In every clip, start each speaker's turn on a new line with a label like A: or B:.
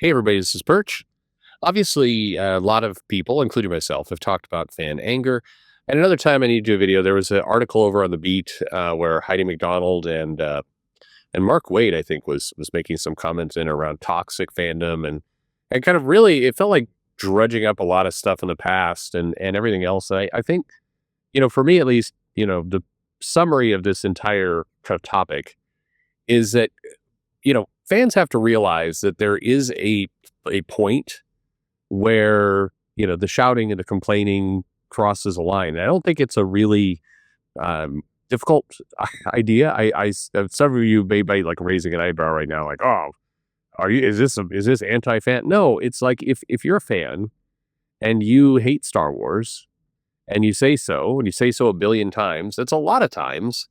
A: Hey, everybody, this is Perch. Obviously, a lot of people, including myself, have talked about fan anger. And another time I need to do a video, there was an article over on the beat where Heidi McDonald and Mark Wade, I think, was making some comments in around toxic fandom and kind of really it felt like drudging up a lot of stuff in the past and everything else. I think, for me at least, the summary of this entire kind of topic is that fans have to realize that there is a point where the shouting and the complaining crosses a line. And I don't think it's a really difficult idea. Several of you may be like raising an eyebrow right now, like, oh, are you? Is this anti-fan? No, it's like if you're a fan and you hate Star Wars and you say so, and you say so a billion times, that's a lot of times,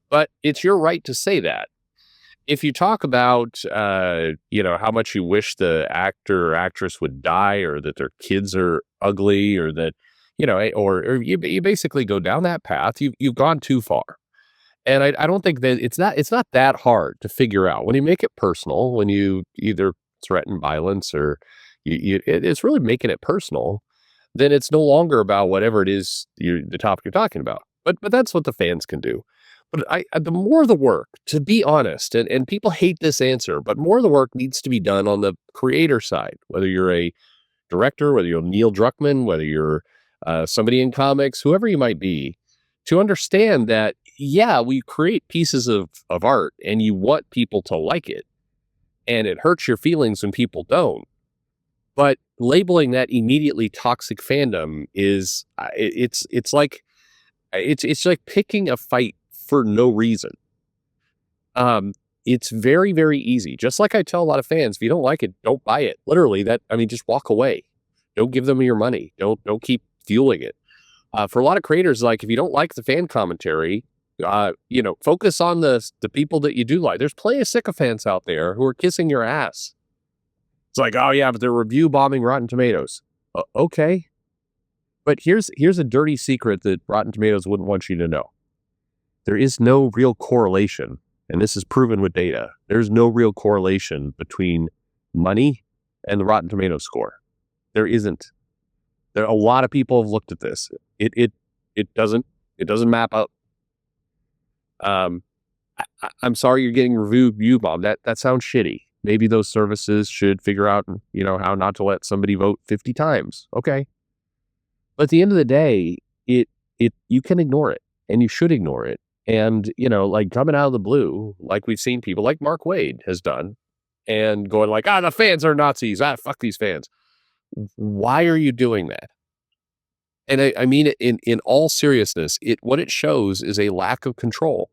A: but it's your right to say that. If you talk about, how much you wish the actor or actress would die, or that their kids are ugly, or that, or you basically go down that path, you've gone too far. And I don't think that it's not that hard to figure out when you make it personal, when you either threaten violence or it's really making it personal, then it's no longer about whatever it is the topic you're talking about. But that's what the fans can do. But the more of the work, to be honest, and people hate this answer, but more of the work needs to be done on the creator side, whether you're a director, whether you're Neil Druckmann, whether you're somebody in comics, whoever you might be, to understand that, yeah, we create pieces of art and you want people to like it. And it hurts your feelings when people don't. But labeling that immediately toxic fandom is, it's like picking a fight for no reason. It's very, very easy. Just like I tell a lot of fans, if you don't like it, don't buy it. Literally, just walk away. Don't give them your money. Don't keep fueling it. For a lot of creators, like if you don't like the fan commentary, focus on the people that you do like. There's plenty of sycophants out there who are kissing your ass. It's like, oh yeah, but they're review bombing Rotten Tomatoes. Okay. But here's a dirty secret that Rotten Tomatoes wouldn't want you to know. There is no real correlation, and this is proven with data. There's no real correlation between money and the Rotten Tomatoes score. There isn't. There a lot of people have looked at this. It doesn't map up. I'm sorry you're getting review bomb. That sounds shitty. Maybe those services should figure out, how not to let somebody vote 50 times. Okay. But at the end of the day, you can ignore it, and you should ignore it. And, like coming out of the blue, like we've seen people like Mark Wade has done, and going like, the fans are Nazis. Fuck these fans. Why are you doing that? And I mean it in all seriousness. What it shows is a lack of control.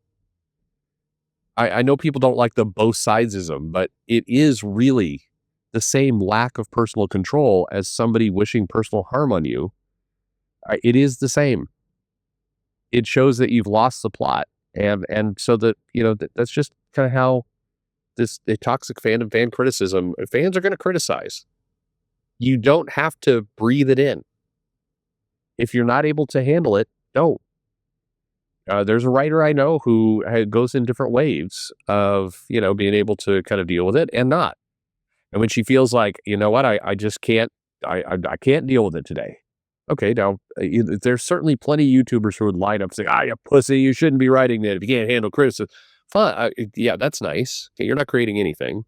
A: I know people don't like the both sidesism, but it is really the same lack of personal control as somebody wishing personal harm on you. It is the same. It shows that you've lost the plot. And so that, that's just kind of how the toxic fandom fan criticism, fans are going to criticize. You don't have to breathe it in. If you're not able to handle it, don't. There's a writer I know who goes in different waves of, being able to kind of deal with it and not. And when she feels like, what, I just can't, I can't deal with it today. Okay, now, there's certainly plenty of YouTubers who would line up saying, you pussy, you shouldn't be writing that if you can't handle criticism. Fine, yeah, that's nice. Okay, you're not creating anything.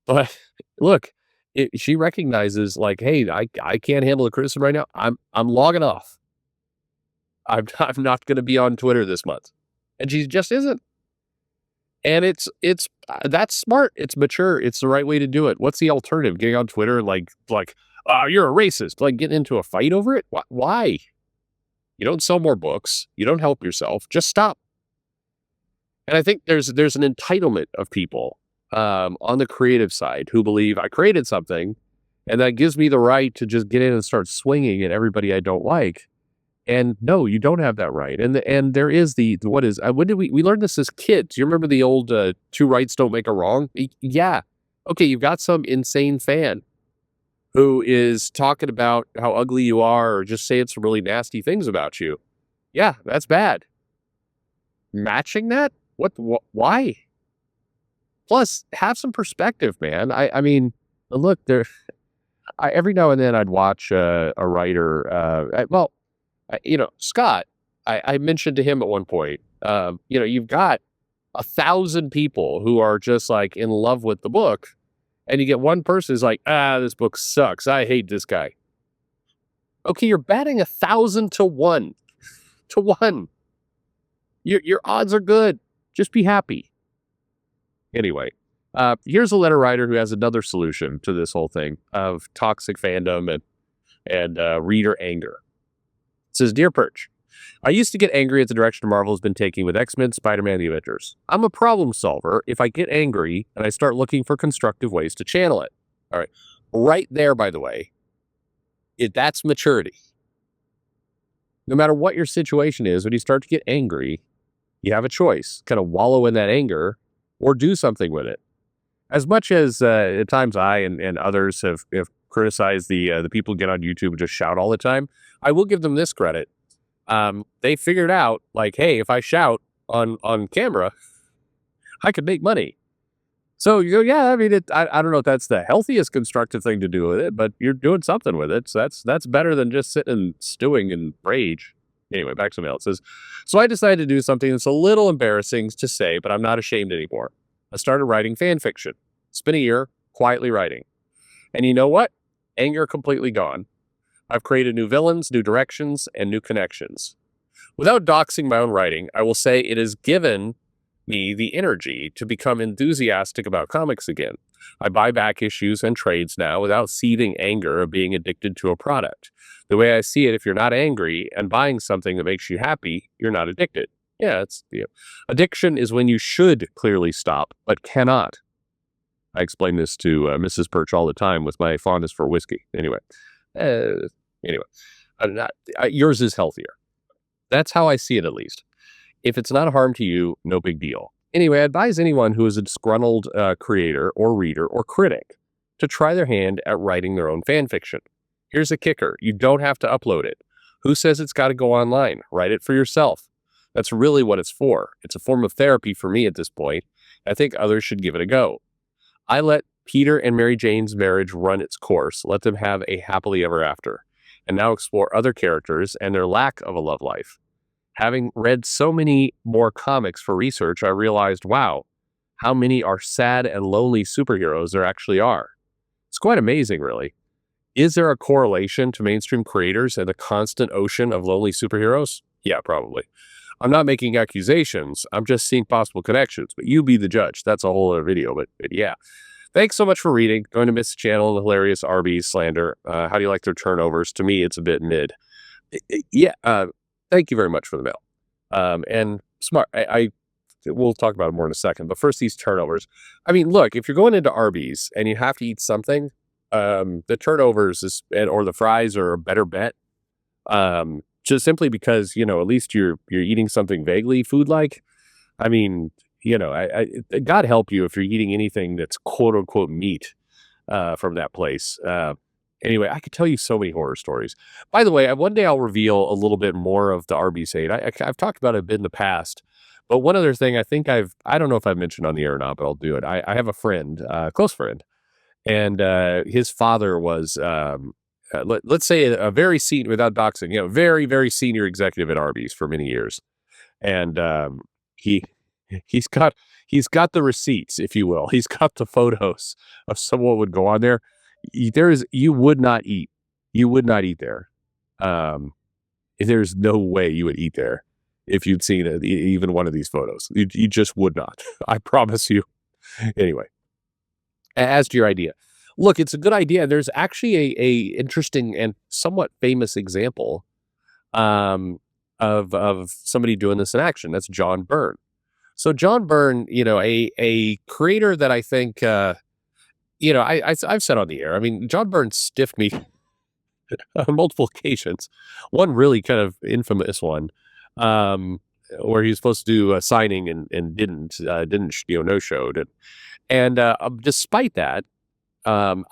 A: But look, she recognizes like, hey, I can't handle the criticism right now. I'm logging off. I'm not going to be on Twitter this month. And she just isn't. And it's that's smart. It's mature. It's the right way to do it. What's the alternative? Getting on Twitter like, you're a racist, like getting into a fight over it? Why? You don't sell more books. You don't help yourself. Just stop. And I think there's an entitlement of people on the creative side who believe I created something and that gives me the right to just get in and start swinging at everybody I don't like. And no, you don't have that right. And there is when did we learned this as kids? You remember the old two rights don't make a wrong? Yeah. Okay, you've got some insane fan who is talking about how ugly you are or just saying some really nasty things about you. Yeah, that's bad. Matching that? Why? Plus, have some perspective, man. I mean, look, every now and then I'd watch a writer. Scott. I mentioned to him at one point. You've got 1,000 people who are just like in love with the book, and you get one person who's like, this book sucks. I hate this guy. Okay, you're batting 1,000 to 1. To 1. Your odds are good. Just be happy. Anyway, here's a letter writer who has another solution to this whole thing of toxic fandom and reader anger. It says, Dear Perch, I used to get angry at the direction Marvel has been taking with X-Men, Spider-Man, the Avengers. I'm a problem solver if I get angry and I start looking for constructive ways to channel it. All right. Right there, by the way, that's maturity. No matter what your situation is, when you start to get angry, you have a choice. Kind of wallow in that anger or do something with it. As much as at times I and others have criticized the people who get on YouTube and just shout all the time, I will give them this credit. They figured out, like, hey, if I shout on camera, I could make money. So you go, yeah, I mean, I don't know if that's the healthiest constructive thing to do with it, but you're doing something with it. So that's better than just sitting and stewing in rage. Anyway, back to the mail. It says, so I decided to do something that's a little embarrassing to say, but I'm not ashamed anymore. I started writing fan fiction. It's been a year, quietly writing. And you know what? Anger completely gone. I've created new villains, new directions, and new connections. Without doxing my own writing, I will say it has given me the energy to become enthusiastic about comics again. I buy back issues and trades now without seething anger of being addicted to a product. The way I see it, if you're not angry and buying something that makes you happy, you're not addicted. Yeah, addiction is when you should clearly stop, but cannot. I explain this to Mrs. Perch all the time with my fondness for whiskey. Anyway, yours is healthier. That's how I see it, at least. If it's not harm to you, no big deal. Anyway, I advise anyone who is a disgruntled creator or reader or critic to try their hand at writing their own fan fiction. Here's a kicker. You don't have to upload it. Who says it's got to go online? Write it for yourself. That's really what it's for. It's a form of therapy for me at this point. I think others should give it a go. I let Peter and Mary Jane's marriage run its course, let them have a happily ever after, and now explore other characters and their lack of a love life. Having read so many more comics for research, I realized, wow, how many are sad and lonely superheroes there actually are. It's quite amazing, really. Is there a correlation to mainstream creators and the constant ocean of lonely superheroes? Yeah, probably. I'm not making accusations. I'm just seeing possible connections, but you be the judge. That's a whole other video, but yeah. Thanks so much for reading. Going to miss the channel, the hilarious Arby's slander. How do you like their turnovers? To me, it's a bit mid. Thank you very much for the mail. And smart. We'll talk about it more in a second. But first, these turnovers. I mean, look, if you're going into Arby's and you have to eat something, the turnovers or the fries are a better bet. Just simply because, at least you're eating something vaguely food-like. I mean, God help you if you're eating anything that's quote-unquote meat from that place. Anyway, I could tell you so many horror stories. By the way, one day I'll reveal a little bit more of the Arby's hate. I've talked about it a bit in the past, but one other thing I don't know if I've mentioned on the air or not, but I'll do it. I have a friend, close friend, and his father was, let's say a very senior, without doxing, very, very senior executive at Arby's for many years. And he's got the receipts, if you will. He's got the photos of someone would go on there. You would not eat there. There's no way you would eat there if you'd seen even one of these photos. You just would not. I promise you. Anyway, as to your idea, look, it's a good idea. There's actually a interesting and somewhat famous example of somebody doing this in action. That's John Byrne. So John Byrne, a creator that I think, I've said on the air. I mean, John Byrne stiffed me on multiple occasions. One really kind of infamous one, where he was supposed to do a signing and didn't no-showed it. And despite that, when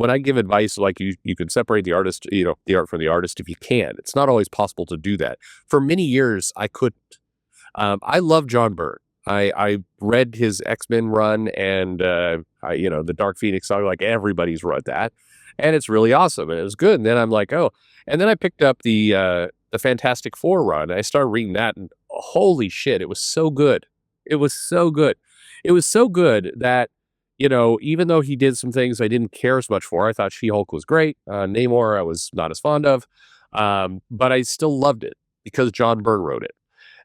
A: I give advice, like you can separate the artist, the art from the artist if you can. It's not always possible to do that. For many years, I couldn't. I love John Byrne. I read his X-Men run and the Dark Phoenix saga, like everybody's read that, and it's really awesome and it was good. And then I'm like, oh, and then I picked up the Fantastic Four run. And I started reading that, and holy shit, it was so good. It was so good. It was so good that even though he did some things I didn't care as much for, I thought She-Hulk was great. Namor, I was not as fond of, but I still loved it because John Byrne wrote it.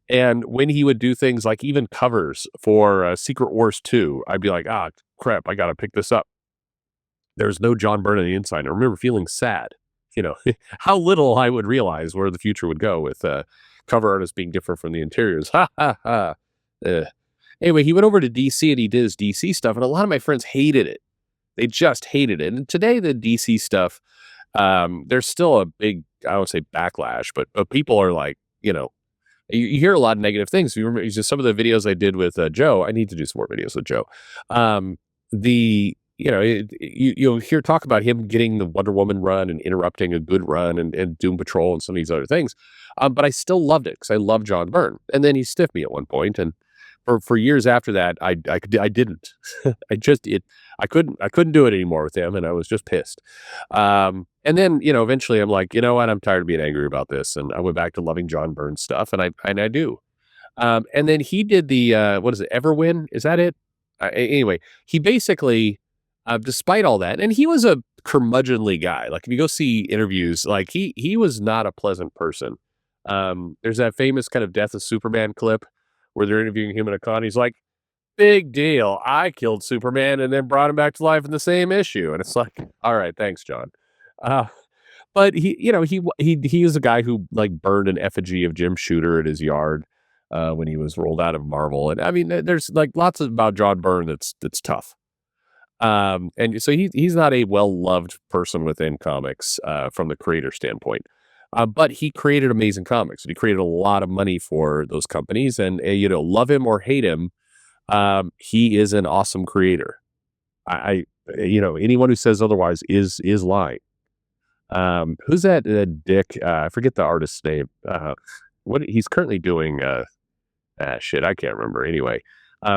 A: And when he would do things like even covers for Secret Wars 2, I'd be like, ah, crap, I got to pick this up. There's no John Byrne on the inside. I remember feeling sad, how little I would realize where the future would go with cover artists being different from the interiors. Ha, ha, ha. Anyway, he went over to DC and he did his DC stuff, and a lot of my friends hated it. They just hated it. And today, the DC stuff, there's still a big, I won't say backlash, but people are like, you hear a lot of negative things. You remember just some of the videos I did with Joe. I need to do some more videos with Joe. You'll hear talk about him getting the Wonder Woman run and interrupting a good run and Doom Patrol and some of these other things. But I still loved it because I love John Byrne. And then he stiffed me at one point, and for years after that, I didn't. I couldn't do it anymore with him, and I was just pissed. And then eventually I'm like, you know what, I'm tired of being angry about this, and I went back to loving John Byrne stuff, and I do. And then he did the what is it, Everwin? Is that it? Anyway, he basically, despite all that, and he was a curmudgeonly guy. Like if you go see interviews, like he was not a pleasant person. There's that famous kind of Death of Superman clip where they're interviewing him in a con. He's like, big deal. I killed Superman and then brought him back to life in the same issue. And it's like, all right, thanks, John. But he was a guy who like burned an effigy of Jim Shooter at his yard when he was rolled out of Marvel. And I mean, there's like lots about John Byrne that's tough. And so he's not a well-loved person within comics from the creator standpoint. But he created amazing comics, and he created a lot of money for those companies. And love him or hate him, he is an awesome creator. Anyone who says otherwise is lying. Who's that dick? I forget the artist's name. What he's currently doing? Shit, I can't remember. Anyway,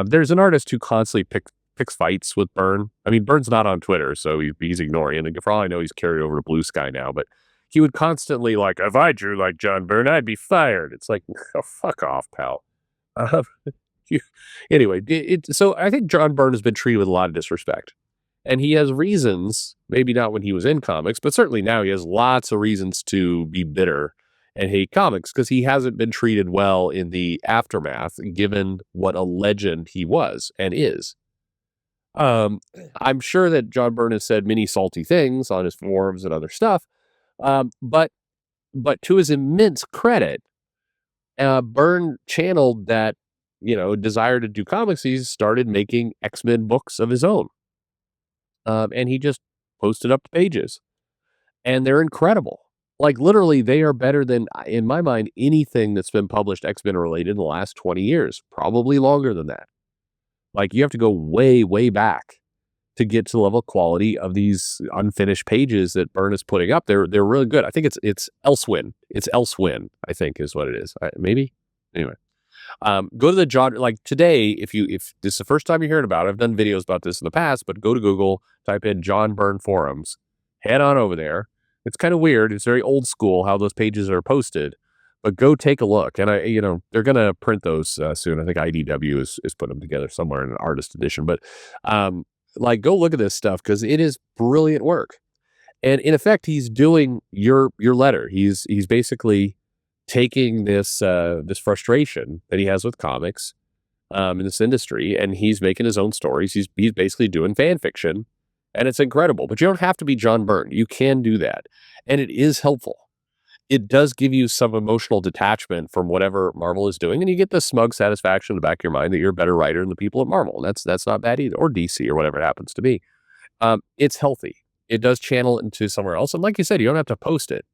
A: there's an artist who constantly picks fights with Byrne. I mean, Byrne's not on Twitter, so he's ignoring it. And for all I know, he's carried over to Blue Sky now, but he would constantly like, if I drew like John Byrne, I'd be fired. It's like, oh, fuck off, pal. Anyway, so I think John Byrne has been treated with a lot of disrespect. And he has reasons, maybe not when he was in comics, but certainly now he has lots of reasons to be bitter and hate comics because he hasn't been treated well in the aftermath, given what a legend he was and is. I'm sure that John Byrne has said many salty things on his forums and other stuff. But to his immense credit, Byrne channeled that, desire to do comics. He started making X-Men books of his own. And he just posted up the pages, and they're incredible. Like literally they are better than, in my mind, anything that's been published X-Men related in the last 20 years, probably longer than that. Like you have to go way, way back to get to the level of quality of these unfinished pages that Byrne is putting up. They're really good. I think it's Elsewin. It's Elsewin, I think is what it is. Maybe. Anyway. Go to the John, like today, if this is the first time you're hearing about it, I've done videos about this in the past, but go to Google, type in John Byrne forums, head on over there. It's kind of weird. It's very old school how those pages are posted, but go take a look. And they're going to print those soon. I think IDW is putting them together somewhere in an artist edition, but go look at this stuff because it is brilliant work. And in effect, he's doing your letter. He's basically taking this frustration that he has with comics in this industry, and he's making his own stories. He's basically doing fan fiction, and it's incredible. But you don't have to be John Byrne. You can do that, and it is helpful. It does give you some emotional detachment from whatever Marvel is doing, and you get the smug satisfaction in the back of your mind that you're a better writer than the people at Marvel. And that's not bad either, or DC, or whatever it happens to be. It's healthy. It does channel it into somewhere else, and like you said, you don't have to post it.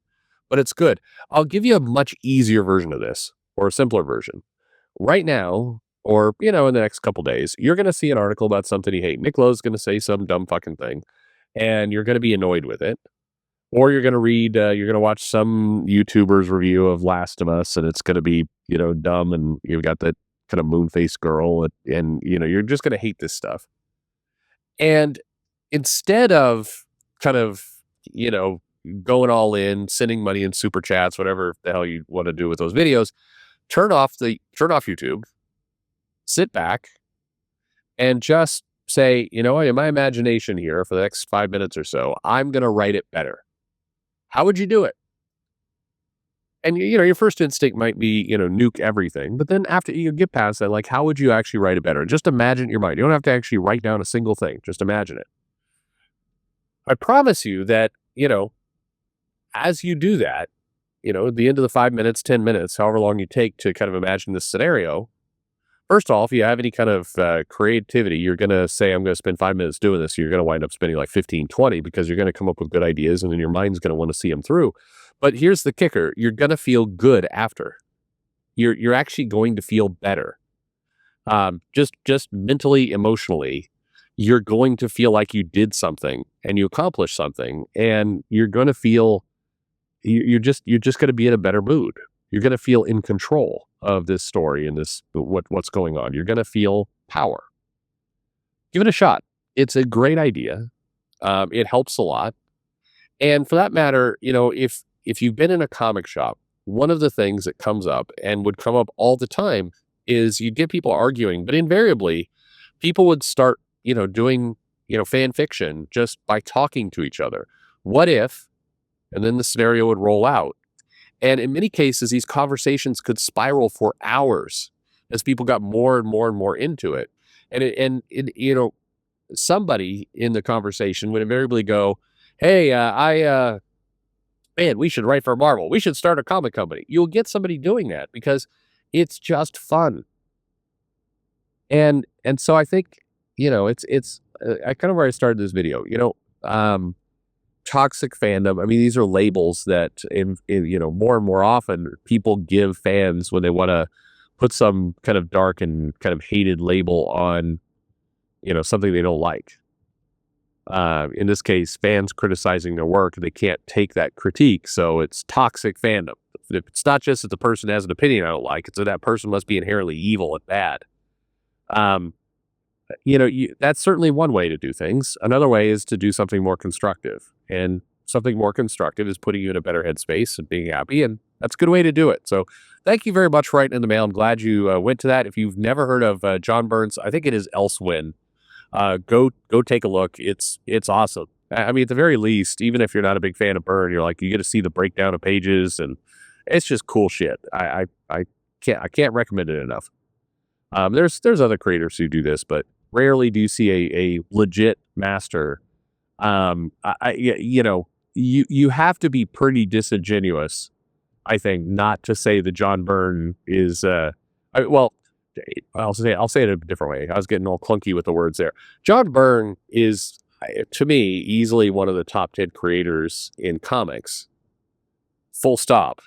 A: But it's good. I'll give you a much easier version of this, or a simpler version. Right now, or, in the next couple days, you're going to see an article about something you hate. Nick Lowe's going to say some dumb fucking thing, and you're going to be annoyed with it. Or you're going to read, you're going to watch some YouTuber's review of Last of Us, and it's going to be, dumb, and you've got the kind of moon face girl, and you're just going to hate this stuff. And instead of kind of, going all in, sending money in super chats, whatever the hell you want to do with those videos, turn off YouTube, sit back, and just say, in my imagination here for the next 5 minutes or so, I'm going to write it better. How would you do it? And, your first instinct might be, nuke everything. But then after you get past that, like, how would you actually write it better? Just imagine your mind. You don't have to actually write down a single thing. Just imagine it. I promise you that, as you do that, at the end of the 5 minutes, 10 minutes, however long you take to kind of imagine this scenario, first off, if you have any kind of creativity, you're going to say, I'm going to spend 5 minutes doing this. You're going to wind up spending like 15, 20 because you're going to come up with good ideas and then your mind's going to want to see them through. But here's the kicker. You're going to feel good after. You're actually going to feel better. Just mentally, emotionally, you're going to feel like you did something and you accomplished something, and you're going to feel you're just going to be in a better mood. You're going to feel in control of this story and what's going on. You're going to feel power. Give it a shot. It's a great idea. It helps a lot. And for that matter, if you've been in a comic shop, one of the things that comes up and would come up all the time is you'd get people arguing, but invariably people would start, doing, fan fiction just by talking to each other. What if, and then the scenario would roll out. And in many cases, these conversations could spiral for hours as people got more and more and more into it. And somebody in the conversation would invariably go, hey, man, we should write for Marvel. We should start a comic company. You'll get somebody doing that because it's just fun. And so I think, it's I kind of where I started this video, toxic fandom. I mean, these are labels that more and more often people give fans when they want to put some kind of dark and kind of hated label on, something they don't like. In this case, fans criticizing their work, they can't take that critique. So it's toxic fandom. It's not just that the person has an opinion I don't like, it's that that person must be inherently evil and bad. That's certainly one way to do things. Another way is to do something more constructive. And something more constructive is putting you in a better headspace and being happy. And that's a good way to do it. So thank you very much for writing in the mail. I'm glad you went to that. If you've never heard of John Byrne's, I think it is Elsewin. Go take a look. It's awesome. I mean, at the very least, even if you're not a big fan of Byrne, you get to see the breakdown of pages, and it's just cool shit. I can't recommend it enough. There's other creators who do this, but rarely do you see a legit master. You have to be pretty disingenuous, I think, not to say that John Byrne is I'll say it a different way. I was getting all clunky with the words there. John Byrne is, to me, easily one of the top 10 creators in comics. Full stop.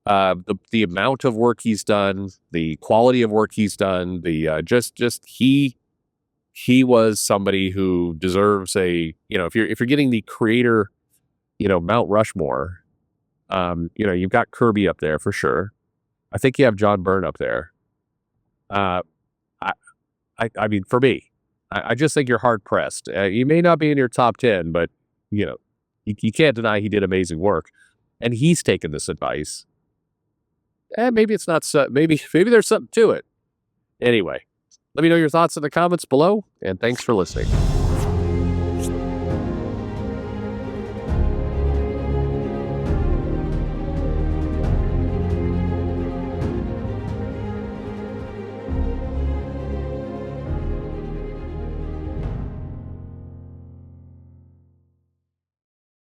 A: The amount of work he's done, the quality of work he's done, he was somebody who deserves if you're getting the creator, Mount Rushmore, you've got Kirby up there for sure. I think you have John Byrne up there. I mean, for me, I just think you're hard pressed. You may not be in your top 10, but you can't deny he did amazing work, and he's taken this advice. And maybe it's not so. Maybe there's something to it. Anyway, let me know your thoughts in the comments below, and thanks for listening.